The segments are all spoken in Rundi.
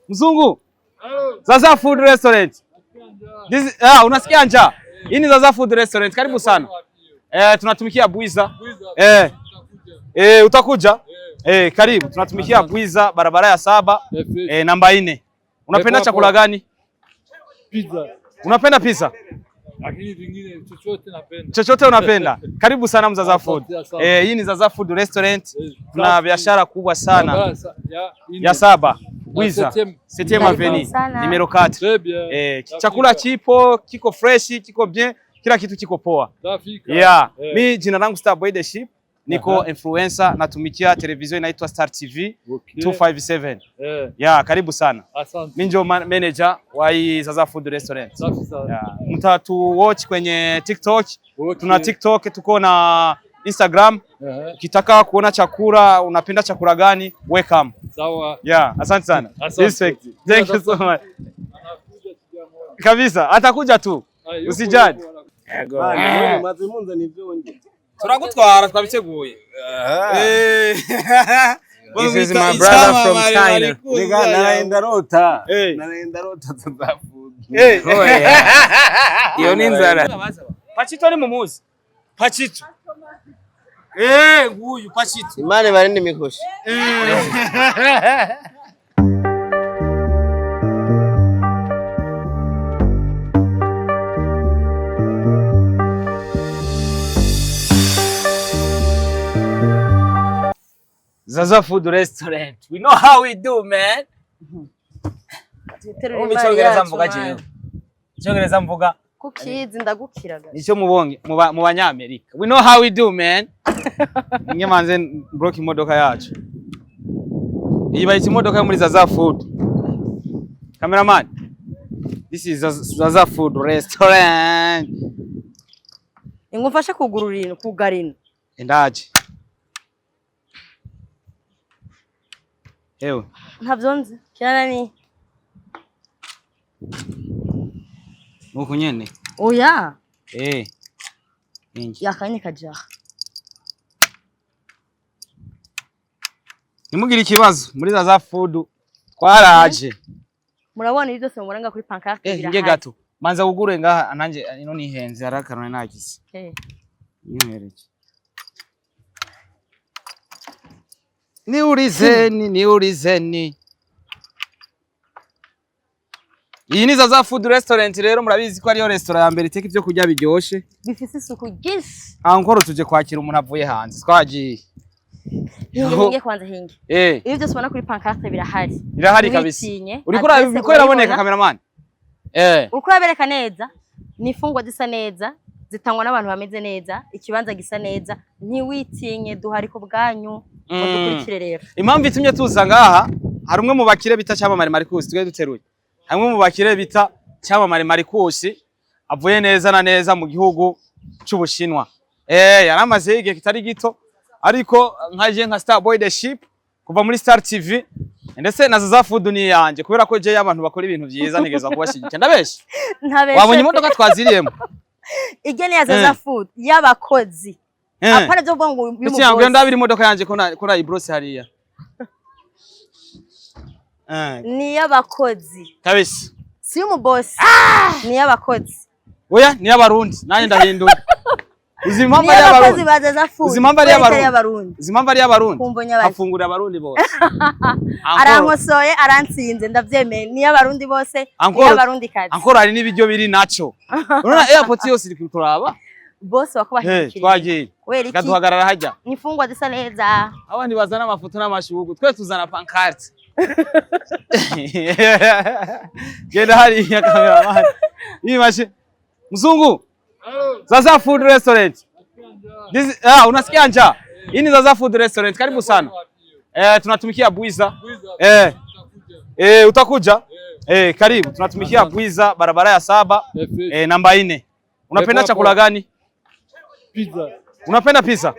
Mzungu. Zaza Food Restaurant. Unasikia njaa? Hii ni Zaza Food Restaurant. Karibu sana. Tunatumikia Bwiza. Utakuja? Karibu. Tunatumikia Bwiza, barabara ya 7, namba 4. Unapenda chakula gani? Pizza. Unapenda pizza? Lakini vingine chochote napenda. Chochote unapenda. Karibu sana Zaza Food. Hii ni Zaza Food Restaurant. Tuna biashara kubwa sana. Ya 7. Bwiza. 7 Avenue. Numero 4. Chakula chipo, kiko fresh, kiko bien, kila kitu kiko poa. Mi jina langu Starboy the Ship. Niko influencer, natumikia television inaitwa Star TV 257. Karibu sana. Mimi ndio manager wa hii Zaza Food Restaurant. Mtatu watch kwenye TikTok. Tuna TikTok, tuko na Instagram. Ukitaka kuona chakula, unapenda chakula gani? Welcome. Sawa. Asante sana. Respect. Thank you so much. Kabisa, atakuja tu. Usijali. Mazimunza ni vyonje. Turagutwara twabiteguye. This is my brother from China. Nigga, naraenda rota Zaza Food. Iyo ni inzara. Pachito ni mumuzi. Pachito. Nguyu Pachito. Imane barindi mikoshi. Zaza Food Restaurant. We know how we do, man. Icyongereza mvuga jewe. Icyongereza mvuga kukizi ndagukiraga. Nicyo mubonye mu banyamerika. We know how we do, man. Nye manze broke imodoka yacu. Iyi bayita imodoka yo muri Zaza Food. Cameraman. This is Zaza Food Restaurant. Ingumfasha kugururira kugarina. Endaje. Ewe. Ntavyonze. Kirana ni. Nuko nyene. Oya. Ingi. Yakanye kajaha. Nimugire ikibazo muri Zaza Food twaraje. Murabona ibyo byose muranga kuri pancarte birahari. Nge gato. Manza ugure ngaha nanje ino nihenze harakarone nagize. Nihereke. Niurizeni. Iyi ni Zaza Food Restaurant rero murabizi ko ariyo restaurant ya mbere iteka ibyo kurya biryoshe. Bifise isuku ryinshi. Ankoro tuje kwakira umuntu avuye hanze. Twagiye. Hinge kwanza hinge. Ibyo byose ubona kuri pancarte birahari. Birahari kabisa. Uriko urabikora cameraman? Uriko urabereka neza. Ni ifungwa zisa neza. Zitangwa n'abantu bameze neza, ikibanza gisa neza, ntiwitinye duhari ko bwanyu dukurikire rero. Impamvu itumye tuza ngaha hari umwe mu bakire bita Cyamamare Marcus twe duteruye. Hamwe mu bakire bita Cyamamare Marcus avuye neza na neza mu gihugu cy'Ubushinwa. Yaramaze igihe kitari gito ariko nkaje nka Starboy the Ship kuva muri Star TV ndetse na Zaza Food ni yanje kubera ko je abantu bakora ibintu byiza ntegeza kubashigikira ndabeshe. Wabonye imodoka twaziriyemo. Igene ya Zaza Food y'abakozi. Apana byo ngo y'umukozi. Cyangwa ndabiri imodoka yanje ko na Ibrose hariya. Ni y'abakozi. Kabisa. Si y'umuboss. Ni y'abakozi. Oya ni y'abarundi nanye ndahinduye. Uzimamba ari y'abarundi. Uzimamba ari y'abarundi. Uzimamba ari y'abarundi. Afungura abarundi bose. Arankosoye aransinze ndavyemeye ni y'abarundi bose ni y'abarundi kazi. Ankora hari n'ibiryo biri naco. Urona airport yose iri kuturaba. Bose bakubahikiriye. Twagiye. Gaduhagarara hajya. Nifungwa zisa neza. Abandi bazana amafoto n'amashugu. Twe tuzana pancarte. Genda hari ya cameraman. Imashi. Mzungu. Zaza Food Restaurant. Unasikia njaa? Hii ni Zaza Food Restaurant. Karibu sana. Tunatumikia Bwiza. Utakuja? Karibu. Tunatumikia Bwiza, barabara ya 7, namba 4. Unapenda chakula gani? Pizza. Unapenda pizza?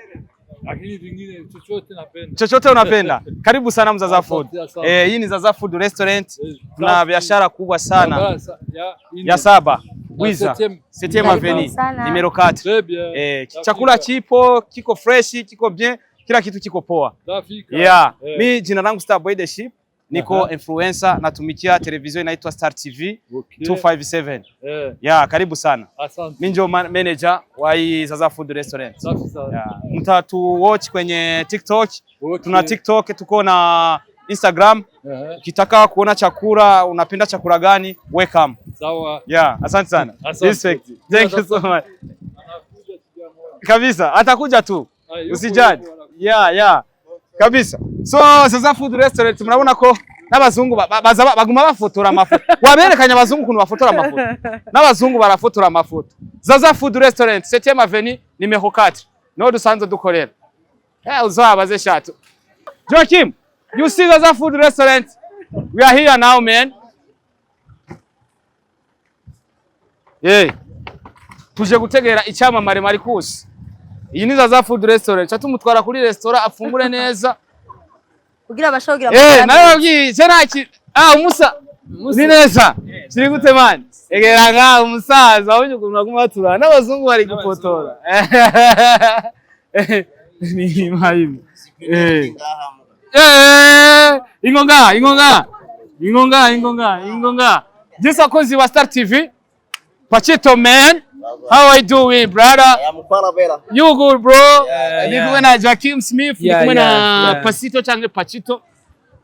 Lakini vingine chochote napenda. Chochote unapenda. Karibu sana Zaza Food. Hii ni Zaza Food Restaurant. Tuna biashara kubwa sana. Ya 7. Bwiza. 7 Avenue. Numero 4. Chakula chipo, kiko fresh, kiko bien, kila kitu kiko poa. Mi jina langu Starboy the Ship. niko influencer, natumikia television inaitwa Star TV 257. Yeah, karibu sana. Asante. Mimi ndio manager wa hii Zaza Food Restaurant. Safi sana. Yeah. Mtatu watch kwenye TikTok. Tuna TikTok, tuko na Instagram. Ukitaka kuona chakula, unapenda chakula gani? Welcome. Sawa. Yeah, asante sana. Respect. Thank you so much. Kabisa, atakuja tu. Usijali. Yeah. Kabisa. So Zaza Food Restaurant murabona ko n'abazungu baguma bafotora amafoto. Waberekanye abazungu kuntu bafotora amafoto. N'abazungu barafotora amafoto. Zaza Food Restaurant 7e Avenue numéro 4. No dusanzwe dukorera. Uzabaze shatu. Joachim, you see Zaza Food Restaurant? We are here now, man. Hey. Tuje gutegera icyamamare Marcus. Iyi ni Zaza Food Restaurant. Chatumutwara kuri restaurant afungure neza. Kugira abashogira nawe babwiye cyanaki umusa ni neza. Kiri gute man? Egeraga umusaza wabonye ukuntu baguma batura n'abazungu bari gufotora. Ni mayibi. Ingonga. This akozi wa Star TV. Pachito man. How are you doing, brother? I'm Panabella. You good, bro? Nikuwe na Joachim Smith, nikuwe na Pasito cyangwa Pachito.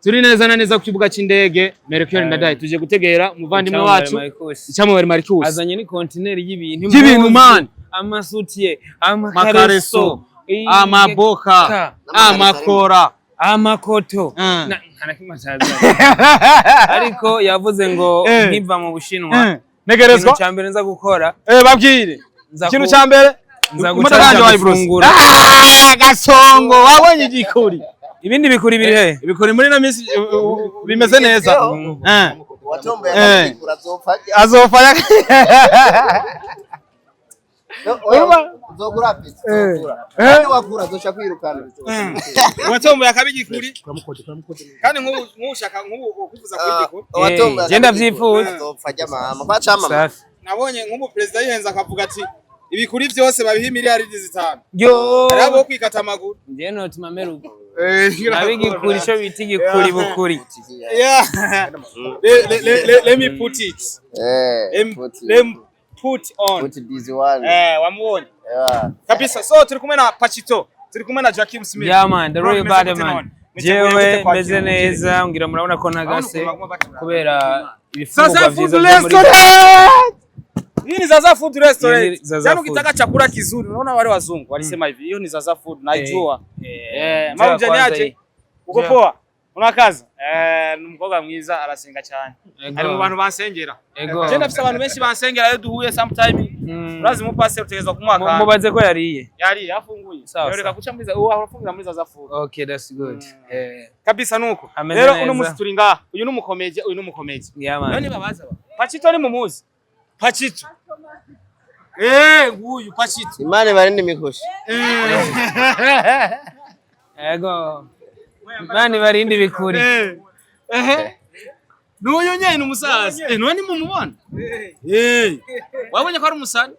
Turi neza na neza ku kibuga cy'indege Melchior Ndadaye tuje gutegera umuvandimwe wacu icyamubare Marcus. Azanye ni container y'ibintu man. Amasutiye, amakareso, amaboka, amakora, amakoto. Ariko yavuze ngo nkiva mu Bushinwa. Negerezwa cyambere nza gukora babwire ikintu cyambere nza gufungura gasongo wabonye igikuri ibindi bikuri biri he ibikuri muri na minsi bimeze neza Watombe azofanya uzogura pizza wakura zosha kwirukana watombe yakabigikuri kandi nk'ushaka kuvuza kwigikuri watombe genda vyifuza azofanya mama kwa chama nabonye nk'umu president yihenza akavuga ati ibikuri byose babiha miliyaridi 5 yo arabo kwikata amaguru ngiye no tumamerugo nabigikuri cyo biti gikuri bukuri let me put it put on put this one wamuone kabisa. So turi kumwe na Pachito, turi kumwe na Joachim Smith. Yeah man, the real bad man. Jewe meze neza ngira murabona ko nagase kubera ibifungwa byiza byo muri hii ni Zaza Food Restaurant. Jana ukitaka chakula kizuri unaona wale wazungu walisema hivi hiyo ni Zaza Food naijua. Mauja ni aje? Uko poa? Una kazi? Numukobwa mwiza arasenga cyane. Ari mu bantu bansengera. Je ndafise abantu benshi bansengera iyo duhuye sometime. Urazi mu pastor utegezwa kumwaka. Mubaze ko yariye. Yari afunguye. Yoreka kuca muri afungira muri Zaza Food. Okay, that's good. Kabisa nuko. Rero uno musi turi ngaha. Uyu numukomeje, uyu numukomeje. None babaza ba. Pachito ni mumuzi. Pachito. Nguyu Pachito. Imane barindi mikoshi. Ego. Mani barindi bikuri. Nuyo nyene umusaza. None mumubona? Wabonye ko ari umusani?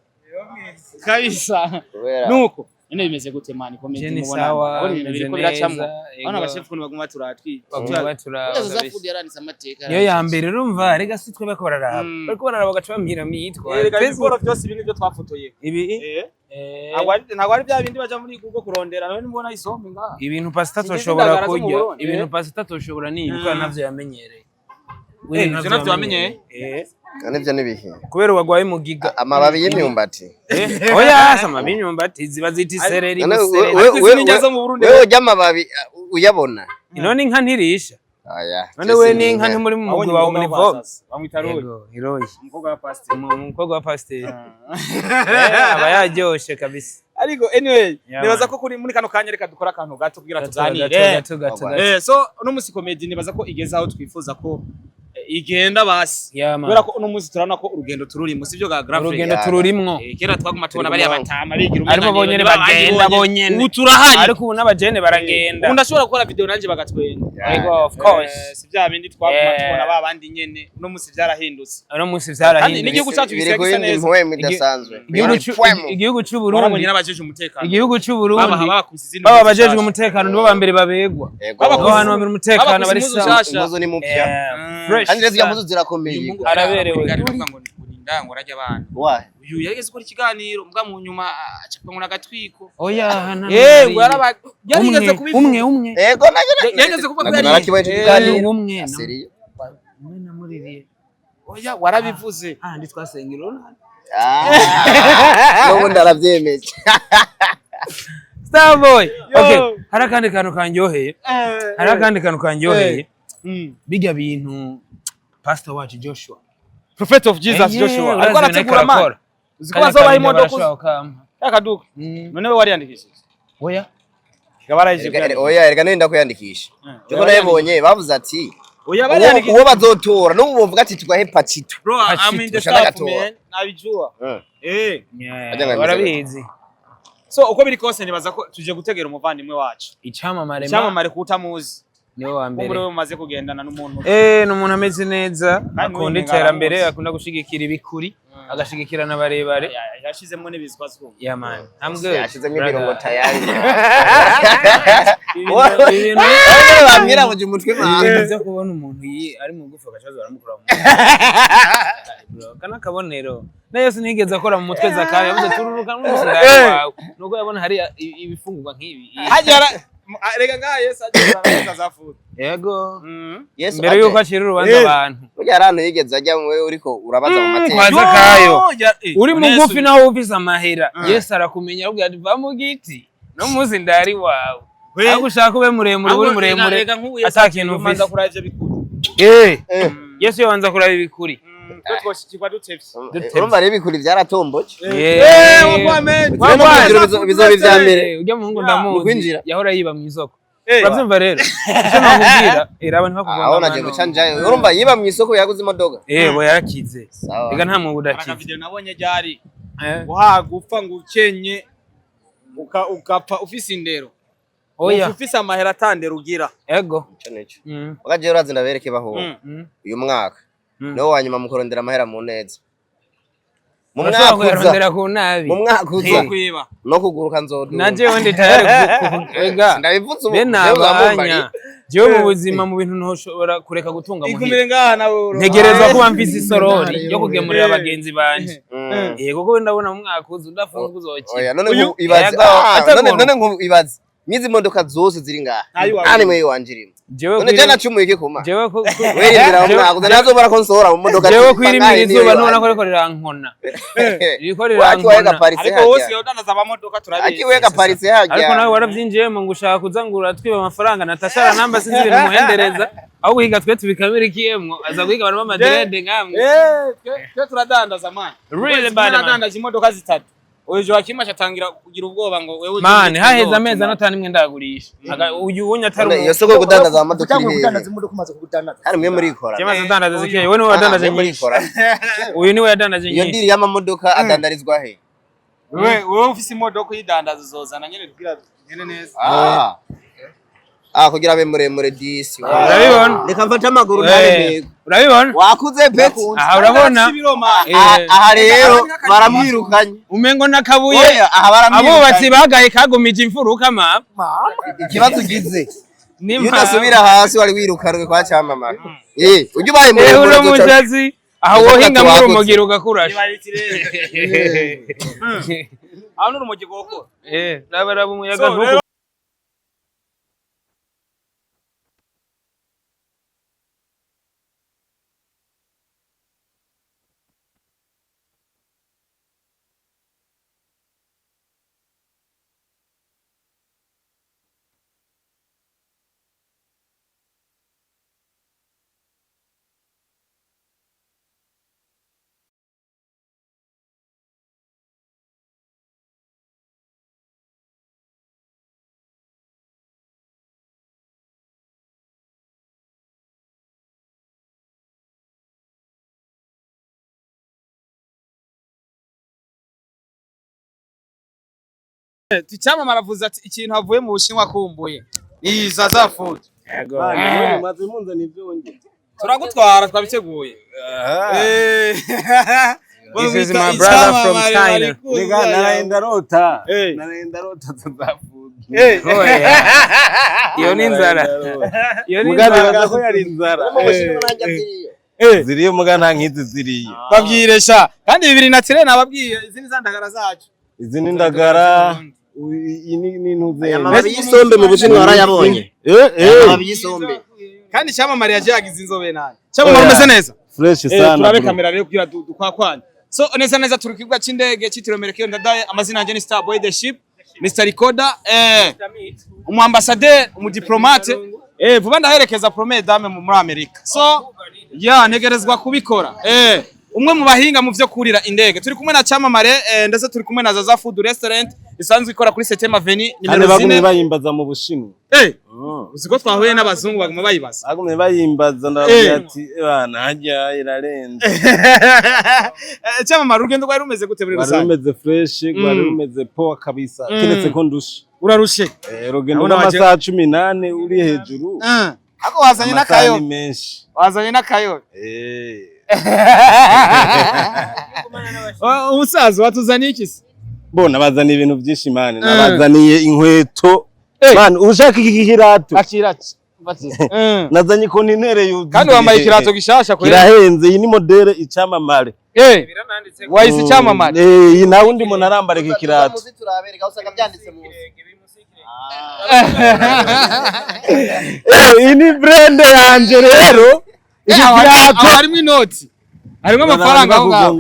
Kabisa. Nuko. Ine bimeze gute mani komenti mubona. Abone ibintu biriko biracamwa. Abana abashefu kuntu baguma turatwi. Zaza Food yaranise amateka. Yo ya mbere urumva rega sitwe bako bararaba. Bariko bararaba gaca bamira mitwa. Facebook byose ibintu byo twafotoye. Ibi ntabwo ari bya bindi baja muri Google kurondera none mubona isombe ngaha. Ibintu pasita toshobora kurya. Ibintu pasita toshobora ni ibikora navyo yamenyereye. Ivyo navyo wamenyeye? Nivyo nibihe. Kubera wagwaye mu giga amababi y'imyumbati. Oya amababi y'imyumbati ziba ziti sereri gusereri. Wewe ujya amababi uyabona. Inone inka ntirisha. Aya. None we ni inka ntimuri mu mugwi wawe muri vo. Bamwita Roy. Roy. Umukobwa wa pastor. Umukobwa wa pastor. Aba yaryoshe kabisa. Ariko anyway, nibaza ko kuri muri kano kanya reka dukora akantu gato kugira tuganire. So no musi comedy nibaza ko igeza aho twifuza ko igenda basi kubera ko uno munsi turabona ko urugendo tururimo sivyo ga graphic urugendo tururimwo kera twaguma tubona bari abatama bigira ariko bonyene bagenda bonyene ubu turahari ariko ubu n'abajene baragenda ubu ndashobora gukora video nanje bagatwenga yego of course sivya bindi twaguma tubona babandi nyene uno munsi vyarahindutse uno munsi vyarahindutse n'igihugu cyacu gisa neza igihugu cy'u Burundi n'abajeje umutekano igihugu cy'u Burundi baba abajejwe umutekano nibo bambere babegwa abo hantu bambere umutekano bari sawa impuzu ni mupya kandi rero impuzu zirakomeye araberewe ngo ndango rajya abana uyu yageze gukora ikiganiro mbwa mu nyuma acapwa ngo nagatwiko oya ngo yarigeze kubivuga umwe yego yageze kuvuga ko narakibaye ikiganiro umwe seriye namuririye oya warabivuze ndi twasengera n'ubu ndaravyemeje Starboy okay hari akandi kantu kanyoheye bijya bintu pastor wacu Joshua prophet of Jesus Joshua alikuwa anategura amana uzikuwa zoba imodoka yakaduka none we wariyandikishije oya oya reka nenda kuyandikisha cyo nayibonye bavuze ati oya bariyandikishije uwo bazotora n'ubu bavuga ati tugwahe patito bro I'm in the staff man nabijua warabizi so uko biri kose nibaza ko tuje gutegera umuvandimwe wacu icyamamare kutamuzi niwe wa mbere ubu umaze kugendana n'umuntu n'umuntu ameze neza akunda iterambere akunda gushigikira ibikuri agashigikira n'abarebare yashizemo n'ibizwazwo yeah man I'm good yashizemo imirongo tayari ibintu bamwira mu umutwe ibintu byo kubona umuntu ari mu gufa gashazo baramukura mu kana kabonero nayo sinigeze akora mu mutwe zakaye yavuze tururuka n'umusindari wawe nuko yabona hari ibifungurwa nk'ibi hajara rega nga Yesu aje za food yego mbere yuko akira urubanza abantu burya arantu yigeze ajya wewe uriko urabaza mu mateka kwaza kayo uri mugufi naho ufise amahera Yesu arakumenya ubwo ava mu giti no muzi ndari wawe agushaka ube muremure uri muremure atakintu ufise Yesu yabanza kuraba ibikuri urumva rero ibikuri byaratomboje bizoba ivya mbere ujya muhungu ndamuzi yahora yiba mu isoko uravyumva rero icyo nakubwira era abantu bakugomba aho naje guca njayo urumva yiba mu isoko yaguze imodoka bo yarakize rega nta mwuga udakize video nabonye ryari guhagupfa ngo ukenye ukapfa ufise indero oya ufise amahera atandera ugira ego ico nico ugaje urazi ndabereke baho uyu mwaka no wanyuma mukorondera amahera mu neza mu mwaka kurondera ku nabi mu mwaka uzo kwiba no kuguruka nzodu naje wende tayari ega ndabivuze ubu benabanya jewe mu buzima mu bintu ntoshobora kureka gutunga muhira ikumire ngaha nawe ntegerezwa kuba mfise isorori yo kugemurira abagenzi banje kuko ndabona mu mwaka uzo ndafunzwe uzoki oya none ibaze none ibaze nizi modoka zose ziri ngaha ani mwe wanjirimo none jana cumuye iki kuma jewe ko werindira umwaka nazo bara konsora mu modoka jewe kwirimira izuba none ko rirankona riko rirankona ariko wose yodandaza abamodoka turabizi akiweka parise hajya ariko nawe waravyinjiyemo ngo ushaka kuzangura twiba amafaranga natashara namba sinzi ibintu muhendereza aho guhiga twe tubikabira ikiyemwo aza guhiga abantu b'amadrede ngamwe twe turadandaza man really bad man turadandaza imodoka zitatu Ojo akima chatangira kugira ubwoba ngo wewe man haheza amezi anatanu imwe ndagurisha uyu wonya atari iyo soko kudandaza amamodoka iri kudandaza imodoka umaze kudandaza hari mwe muri ikora cyema zandaza zikiye wowe niwe wadandaje nyinshi uyu niwe yadandaje nyinshi iyo ndiri y'amamodoka adandarizwa he wewe ufise imodoka uyidandaza zozana nyene kugira nyene neza kugira abe muremure disi urabibona reka mfata amaguru nawe urabibona wakuze peti urabona aha rero baramwirukanye umengo nakabuye abubatsi bagaye kagumije imfuruka mama ikibazo ugize udasubira hasi wari wirukanwe kwa cyamamara ujye ubaye muremure umusazi aho wohinga muri umugira ugakurasha aho n'urumogi goko nabara umuyaga Tichama maravuze ati ikintu havuye mu Bushinwa kumbuye. Iyi Zaza Food. Maze munza nivyonge. Turagutwara twabiteguye. This is my brother from China. Nigga naraenda rota. Naraenda rota Zaza Food. Iyo ni inzara. Iyo ni inzara ko yari inzara. Ziriyo muga nta nkizi ziriyo. Babwiresha kandi bibiri na tire nababwiye izindi zandagara zacu. Izi ni ndagara. Ini ntuze. Amababi y'isombe mu Bushinwa warayabonye. Amababi y'isombe. Kandi cyamamare yagize inzobe nani. Cyamamare umeze neza. Fresh sana. Turabe kamera rero kugira dukwakwanya. So neza turi kibwa c'indege cyitiro Merekeo Ndadaye amazina yanje ni Starboy the Ship. Mr. Recorder umuambassadeur umudiplomate vuba ndaherekeza promesse dame muri Amerika. So ntegerezwa kubikora. Umwe mu bahinga mu byo kurira indege turi kumwe na Cyamamare ndetse turi kumwe na Zaza Food Restaurant isanzwe ikora kuri 7 Avenue nimero 4. Bagumye bayimbaza mu Bushinwa. Uziko twahuye n'abazungu bagumye bayibaza. Bagumye bayimbaza ndavuga ati bana hajya irarenze. Cyamamare urugendo rwari rumeze gute muri rusange? Rwari rumeze fresh, rwari rumeze poa kabisa. Kiretse ko ndushe. Urarushe. Urugendo n'amasaha 18 uri hejuru. Ako wazanye n'akayo. Wazanye n'akayo. Umusaza watuzaniye iki se? Bona bazaniye ibintu byinshi mane nabazaniye inkweto man ushaka iki kirato akiraki nazanye kontinere yuzuye kandi wambaye ikirato gishasha ko kirahenze iyi ni modele Icyamamare wayise Icyamamare iyi nawe undi muntu arambara iki kirato turabereka usanga byanditse mu iyi ni brand yanje rero iki kirato harimo inoti harimo amafaranga aho ngaho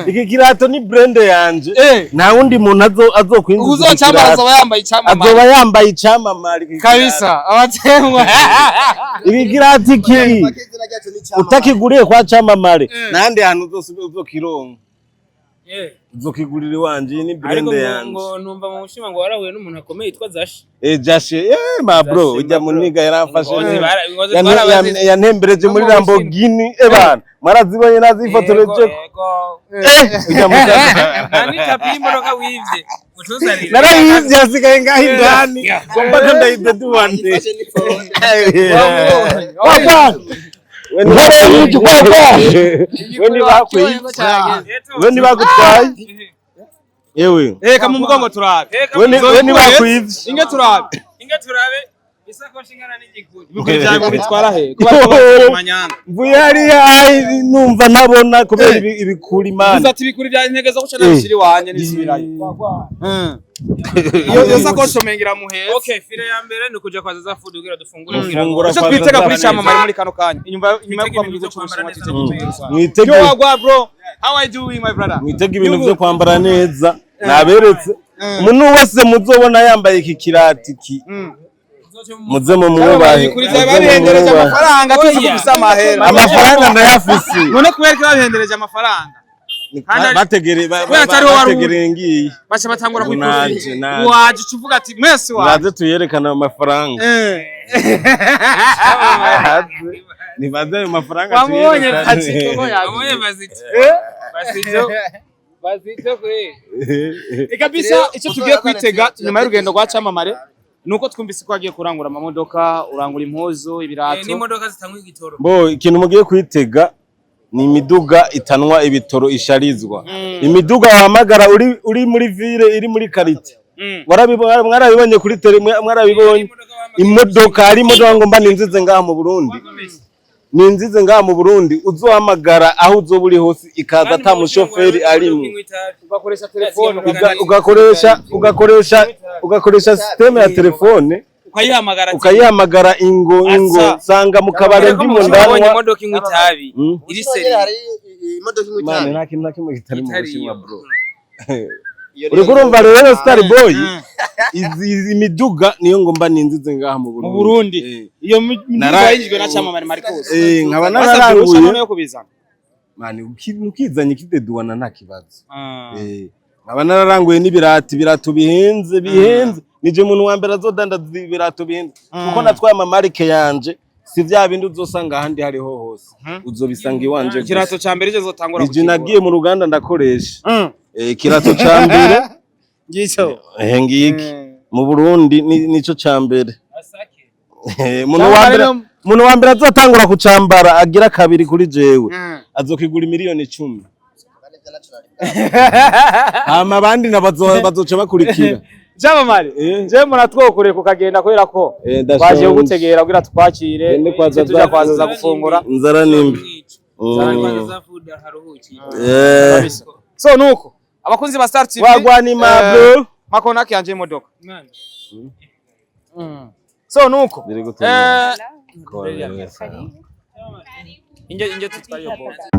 iki kirato ni brand yanje nta wundi muntu azokwinjiza uzocyambara azoba yambaye Icyamamare azoba yambaye Icyamamare kabisa abatemwa iki kirato iki utakiguriye kwa Cyamamare nande hantu uzokironka uzokigurira iwanje ni brand yanje ngo numva mu Bushinwa ngo warahuye n'umuntu akomeye yitwa Zashe Jashe ma bro ujya muniga yaramfashe yantembereje muri Lamborghini bana marazibonye nazifotoreje ujya mutaza nani tapimoroka wivye utuzarira narayivye asigaye ngaho indani ngomba ndayide duwande Weni bagutwaye yewe kama umugongo turabe weni bakwivye inge turabe isakoshi ingana n'igikuri ibukuri byawe bitwara he kuba manyanga buyari numva ntabona kubera ibikuri man uzati ibikuri bya ntegeza guca nabishiri wanye nisubirayo iyo sakoshi omengira muheza okay file ya mbere ni kuja kwa Zaza Food ugira dufungure cyo twitega kuri Cyamamare muri kano kanya inyuma yo kuba mu gihugu cy'Ubushinwa mwitege yo wagwa bro how are you doing my brother mwitege ibintu byo kwambara neza naberetse umuntu wese muzobona yambaye iki kirati ki muze mu mwubahe kuriza babihendereje amafaranga tuzikubisa amahera amafaranga ndayafise none kubereka babihendereje amafaranga bategereye ngiye bacha batangura kwikuriza waje uvuga ati mwese waje naze tuyerekana amafaranga nibaze ayo mafaranga tuyerekana wamubonye bazito kwe kabisa icyo tugiye kwitega nyuma y'urugendo rwa Cyamamare nuko twumvise ko agiye kurangura amamodoka urangura impuzu ibirato ni imodoka zitangwa igitoro bo ikintu mugiye kwitega ni imiduga itanwa ibitoro isharizwa imiduga wahamagara uri muri ville iri muri karite mwarabibonye kuri tele mwarabibonye imodoka hari imodoka ngomba ninzize ngaha mu Burundi ninzize ngaha mu Burundi uzohamagara aho uzoba uri hose ikaza ata mushoferi arimo ugakoresha telefone ugakoresha system ya telefone ukayihamagara ingo sanga mu kabare ndimo ndanwa imodoka imwe itabi iri seri imodoka imwe itabi nta kintu nakimwe kitari mu Bushinwa bro uri kurumva rero Starboy izi miduga niyo ngomba ninzize ngaha mu Burundi iyo miduga yinjwe na Cyamamare Marcos nkaba nararanguye mani ukizanye kideduwana nta kibazo nkaba nararanguye n'ibirato bihenze nije umuntu wa mbere azodandaza ibirato bihenze kuko natwaye amamarike yanje si vya bindi uzosanga ahandi hariho hose uzobisanga iwanje ikirato ca mbere cyo zotangura nagiye mu ruganda ndakoresha ikirato ca mbere Ngico. Ngiki. Mu Burundi nico cambere. Umuntu wa mbere azotangura kucambara agira kabiri kuri jewe azokigura miliyoni 10. Hama abandi bazoca bakurikira. Jamamare je muratwokure kukagenda kubera ko baje gutegera kugira twakire tuja kwaza gufungura inzara nimbi. So nuko abakunzi ba Star TV wagwani mabro makona kyanje imodoka so nuko inje tutwaye bote